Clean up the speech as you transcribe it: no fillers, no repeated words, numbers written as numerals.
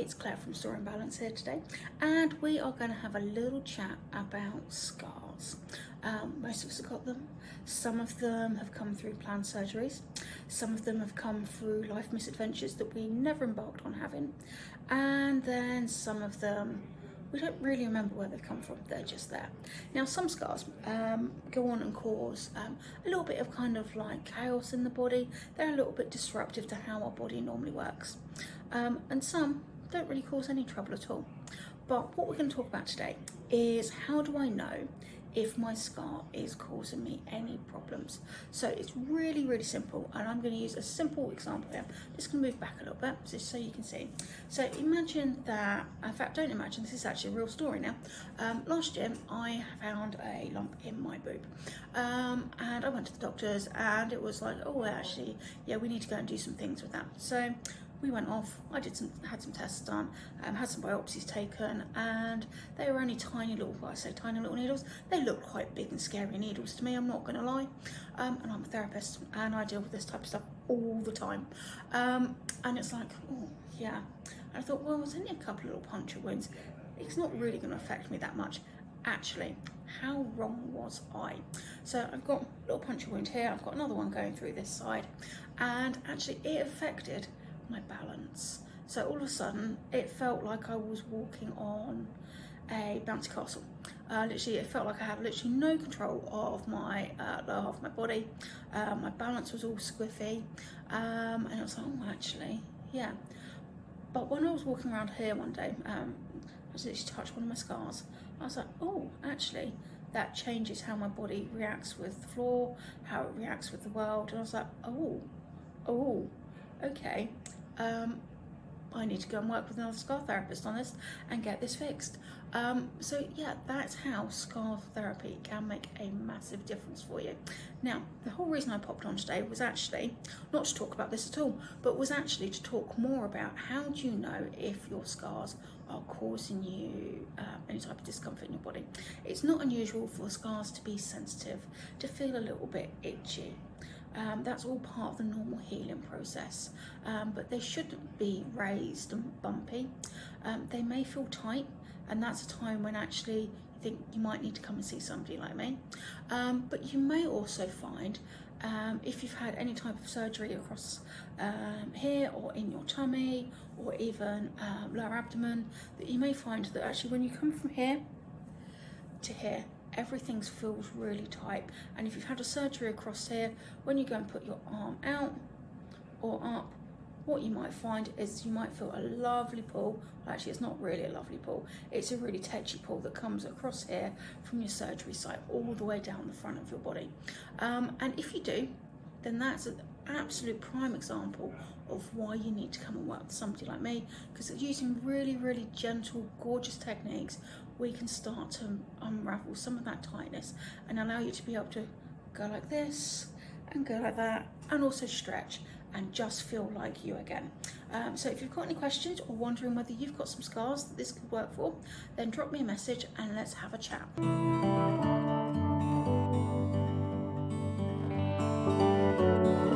it's Claire from Store and Balance here today, and we are going to have a little chat about scars. Most of us have got them. Some of them have come through planned surgeries. Some of them have come through life misadventures that we never embarked on having. And then some of them, we don't really remember where they've come from, they're just there. Now some scars go on and cause a little bit of kind of like chaos in the body. They're a little bit disruptive to how our body normally works. And some don't really cause any trouble at all. But what we're going to talk about today is how do I know if my scar is causing me any problems. So it's really, really simple, and I'm going to use a simple example here. I'm just going to move back a little bit just so you can see. So imagine that, in fact don't imagine, this is actually a real story now. Last year I found a lump in my boob, and I went to the doctors and it was like, oh actually yeah, we need to go and do some things with that. So we went off, I had some tests done, had some biopsies taken, and they were only tiny little, well I say tiny little needles, they looked quite big and scary needles to me, I'm not going to lie. And I'm a therapist and I deal with this type of stuff all the time. And it's like, oh yeah. And I thought, well, it's only a couple of little puncture wounds, it's not really going to affect me that much. Actually, how wrong was I? So I've got a little puncture wound here, I've got another one going through this side, and actually it affected my balance. So all of a sudden it felt like I was walking on a bouncy castle. Literally it felt like I had literally no control of my lower half of my body. My balance was all squiffy, and I was like, oh actually yeah. But when I was walking around here one day, I just literally touched one of my scars. I was like, oh actually that changes how my body reacts with the floor, how it reacts with the world. And I was like, oh okay, I need to go and work with another scar therapist on this and get this fixed. So yeah, that's how scar therapy can make a massive difference for you. Now, the whole reason I popped on today was actually not to talk about this at all, but was actually to talk more about how do you know if your scars are causing you any type of discomfort in your body. It's not unusual for scars to be sensitive, to feel a little bit itchy. That's all part of the normal healing process, but they shouldn't be raised and bumpy. They may feel tight, and that's a time when actually you think you might need to come and see somebody like me. But you may also find, if you've had any type of surgery across here or in your tummy or even lower abdomen, that you may find that actually when you come from here to here, everything feels really tight. And if you've had a surgery across here, when you go and put your arm out or up, what you might find is you might feel a lovely pull. Well, actually it's not really a lovely pull, it's a really tetchy pull that comes across here from your surgery site all the way down the front of your body. And if you do, then that's an absolute prime example of why you need to come and work with somebody like me, because using really, really gentle, gorgeous techniques, we can start to unravel some of that tightness and allow you to be able to go like this and go like that, and also stretch and just feel like you again. So if you've got any questions or wondering whether you've got some scars that this could work for, then drop me a message and let's have a chat.